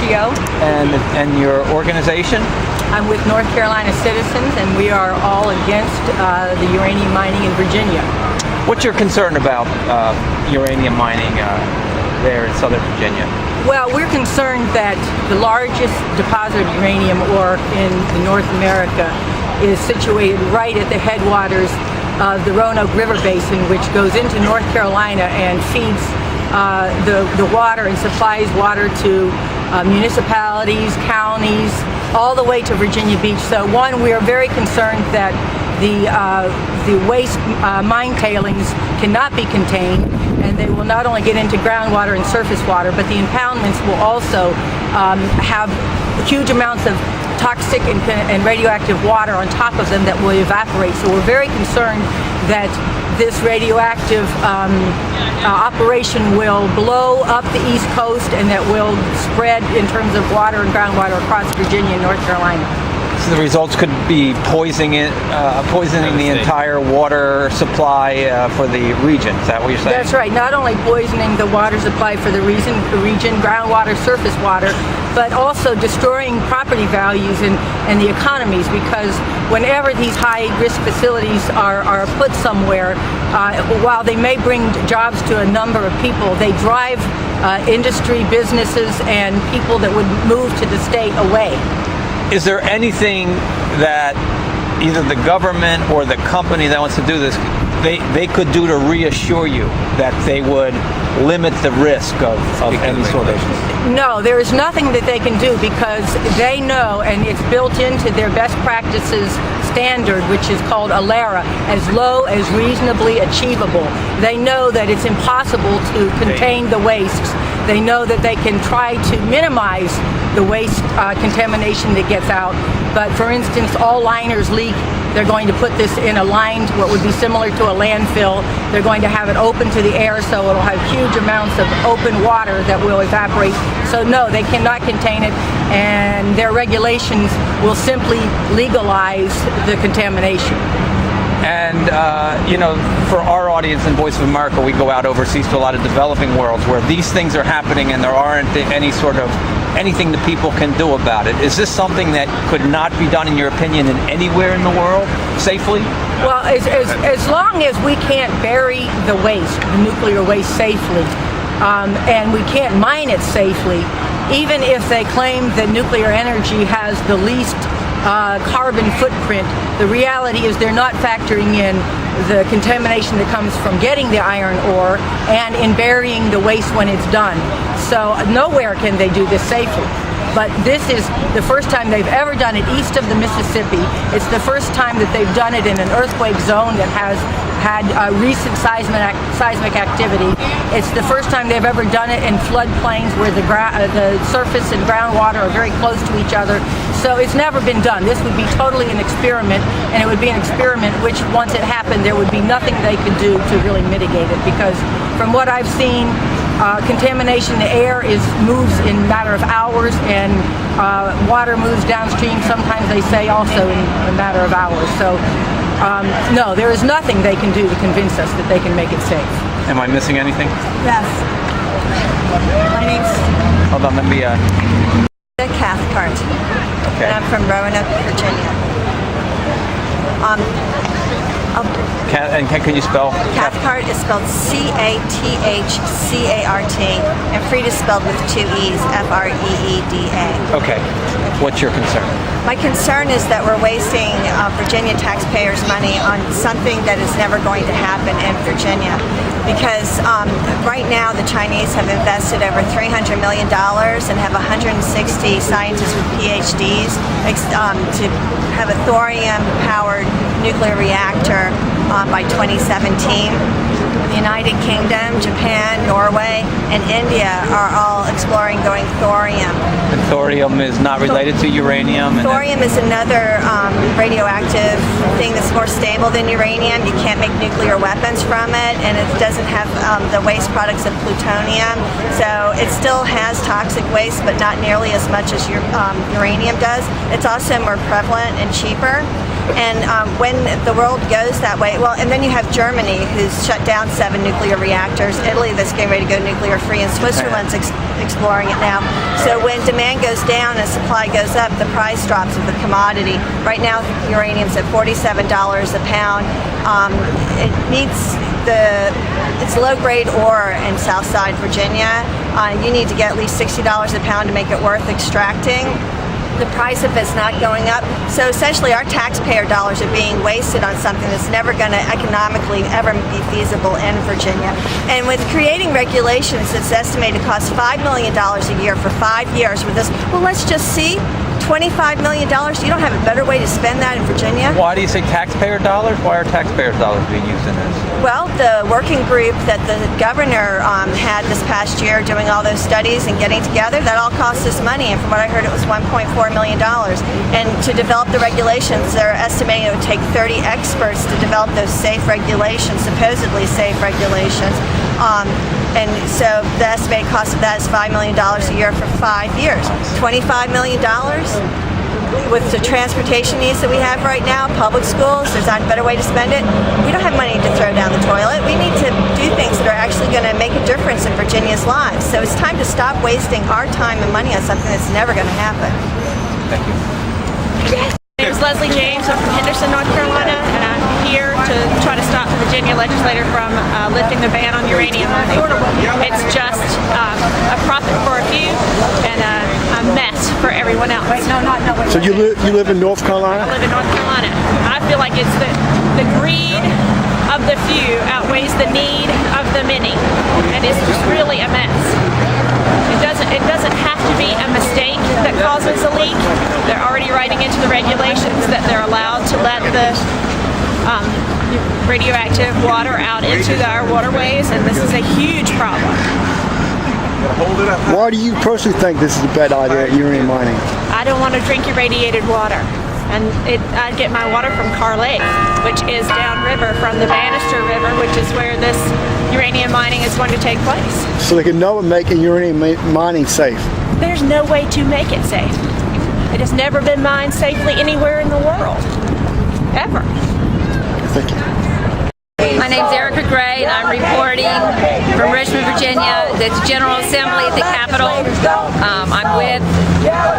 NGO. And your organization? I'm with North Carolina Citizens, and we are all against the uranium mining in Virginia. What's your concern about uranium mining there in Southern Virginia? Well, we're concerned that the largest deposit of uranium ore in North America is situated right at the headwaters of the Roanoke River Basin, which goes into North Carolina and feeds the water and supplies water to municipalities, counties, all the way to Virginia Beach. So one, we are very concerned that the waste mine tailings cannot be contained, and they will not only get into groundwater and surface water, but the impoundments will also have huge amounts of toxic and radioactive water on top of them that will evaporate. So we're very concerned that this radioactive operation will blow up the East Coast, and that will spread in terms of water and groundwater across Virginia and North Carolina. So the results could be poisoning the entire water supply for the region. Is that what you're saying? That's right. Not only poisoning the water supply for the region, groundwater, surface water, but also destroying property values and the economies, because whenever these high-risk facilities are put somewhere, while they may bring jobs to a number of people, they drive industry, businesses, and people that would move to the state away. Is there anything that either the government or the company that wants to do this, they could do to reassure you that they would limit the risk of any sort of... No, there is nothing that they can do, because they know, and it's built into their best practices standard, which is called ALERA, as low as reasonably achievable. They know that it's impossible to contain the wastes. They know that they can try to minimize the waste contamination that gets out. But for instance, all liners leak. They're going to put this in a lined, what would be similar to a landfill. They're going to have it open to the air, so it'll have huge amounts of open water that will evaporate. So no, they cannot contain it, and their regulations will simply legalize the contamination. And, for our audience in Voice of America, we go out overseas to a lot of developing worlds where these things are happening and there aren't anything that people can do about it. Is this something that could not be done, in your opinion, in anywhere in the world safely? Well, as long as we can't bury the waste, the nuclear waste, safely, and we can't mine it safely, even if they claim that nuclear energy has the least carbon footprint, the reality is they're not factoring in the contamination that comes from getting the iron ore and in burying the waste when it's done. So nowhere can they do this safely. But this is the first time they've ever done it east of the Mississippi. It's the first time that they've done it in an earthquake zone that has had recent seismic activity. It's the first time they've ever done it in floodplains where the surface and groundwater are very close to each other. So it's never been done. This would be totally an experiment, and it would be an experiment which, once it happened, there would be nothing they could do to really mitigate it, because from what I've seen, contamination in the air moves in a matter of hours, and water moves downstream, sometimes they say also in a matter of hours. So no, there is nothing they can do to convince us that they can make it safe. Am I missing anything? Yes. My name's... Hold on, let me... Cathcart. Okay. And I'm from Roanoke, Virginia. Can you spell? Cathcart is spelled C-A-T-H-C-A-R-T, and Freda is spelled with 2 E's, F-R-E-E-D-A. Okay. What's your concern? My concern is that we're wasting Virginia taxpayers' money on something that is never going to happen in Virginia. Because right now the Chinese have invested over $300 million and have 160 scientists with PhDs to have a thorium-powered nuclear reactor by 2017. The United Kingdom, Japan, Norway, and India are all exploring going thorium. And thorium is not related to uranium? Thorium is another radioactive thing that's more stable than uranium. You can't make nuclear weapons from it, and it doesn't have the waste products of plutonium. So it still has toxic waste, but not nearly as much as uranium does. It's also more prevalent and cheaper. And when the world goes that way, well, and then you have Germany, who's shut down 7 nuclear reactors, Italy that's getting ready to go nuclear free, and Switzerland's exploring it now. So when demand goes down and supply goes up, the price drops of the commodity. Right now, uranium's at $47 a pound. It meets it's low-grade ore in Southside Virginia. You need to get at least $60 a pound to make it worth extracting. The price of it's not going up. So essentially our taxpayer dollars are being wasted on something that's never going to economically ever be feasible in Virginia. And with creating regulations, it's estimated to cost $5 million a year for 5 years with this. Well, let's just see. $25 million. You don't have a better way to spend that in Virginia? Why do you say taxpayer dollars? Why are taxpayer dollars being used in this? Well, the working group that the governor had this past year doing all those studies and getting together, that all cost us money. And from what I heard, it was $1.4 million. And to develop the regulations, they're estimating it would take 30 experts to develop those safe regulations, supposedly safe regulations. And so the estimated cost of that is $5 million a year for 5 years. $25 million with the transportation needs that we have right now, public schools, there's not a better way to spend it. We don't have money to throw down the toilet. We need to do things that are actually going to make a difference in Virginia's lives. So it's time to stop wasting our time and money on something that's never going to happen. Thank you. My name is Leslie James. I'm from Henderson, North Carolina, and I'm here to try to stop the Virginia legislature from lifting the ban on uranium mining. It's just a profit for a few and a mess for everyone else. So you live in North Carolina? I live in North Carolina. I feel like it's the greed of the few outweighs the need of the many, and it's just really a mess. It doesn't have to be a mistake that causes a leak. They're already writing into the regulations that they're allowed to let the radioactive water out into our waterways, and this is a huge problem. Why do you personally think this is a bad idea, uranium mining? I don't want to drink irradiated water. And I get my water from Carr Lake, which is downriver from the Bannister River, which is where this uranium mining is going to take place. So they can never make uranium mining safe? There's no way to make it safe. It has never been mined safely anywhere in the world, ever. Thank you. My name's Erica Gray, and I'm reporting from Richmond, Virginia, the General Assembly at the Capitol. I'm with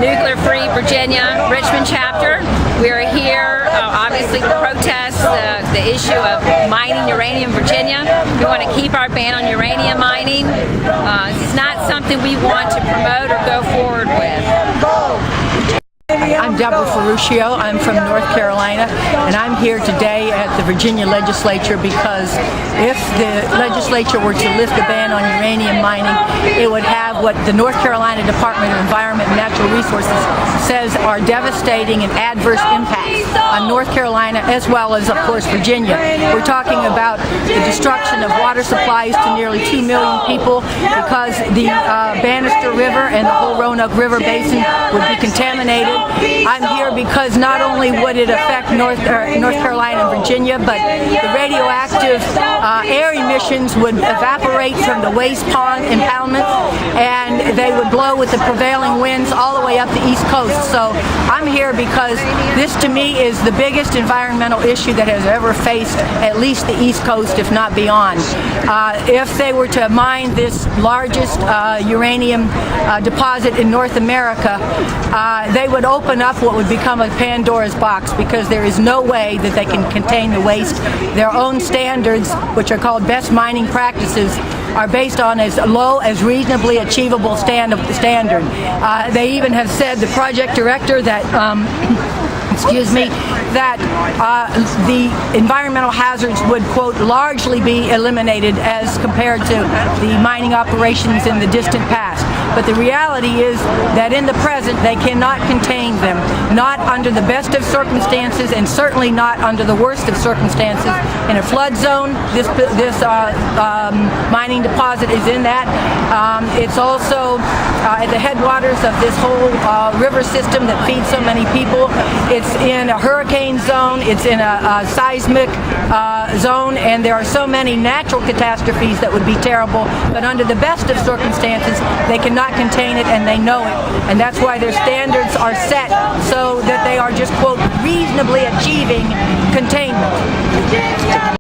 Nuclear Free Virginia Richmond chapter. We are here, obviously, to protest the issue of mining uranium in Virginia. We want to keep our ban on uranium mining. It's not something we want to promote or go forward with. I'm Deborah Ferruccio. I'm from North Carolina, and I'm here today at the Virginia legislature because if the legislature were to lift the ban on uranium mining, it would have what the North Carolina Department of Environment and Natural Resources says are devastating and adverse impacts on North Carolina as well as, of course, Virginia. We're talking about the destruction of water supplies to nearly 2 million people because the Bannister River and the whole Roanoke River Basin would be contaminated. I'm here because not only would it affect North Carolina and Virginia, but the radioactive air emissions would evaporate from the waste pond impoundments, and they would blow with the prevailing winds all the way up the East Coast. So I'm here because this, to me, is the biggest environmental issue that has ever faced at least the East Coast, if not beyond. If they were to mine this largest uranium deposit in North America, they would open up what would become a Pandora's box, because there is no way that they can contain the waste. Their own standards, which are called best mining practices, are based on as low as reasonably achievable standard. They even have said, the project director, that that the environmental hazards would, quote, largely be eliminated as compared to the mining operations in the distant past. But the reality is that in the present, they cannot contain them, not under the best of circumstances, and certainly not under the worst of circumstances. In a flood zone, this mining deposit is in that. It's also at the headwaters of this whole river system that feeds so many people. It's in a hurricane zone, it's in a seismic zone, and there are so many natural catastrophes that would be terrible, but under the best of circumstances, they cannot contain it, and they know it. And that's why their standards are set so that they are just, quote, reasonably achieving containment.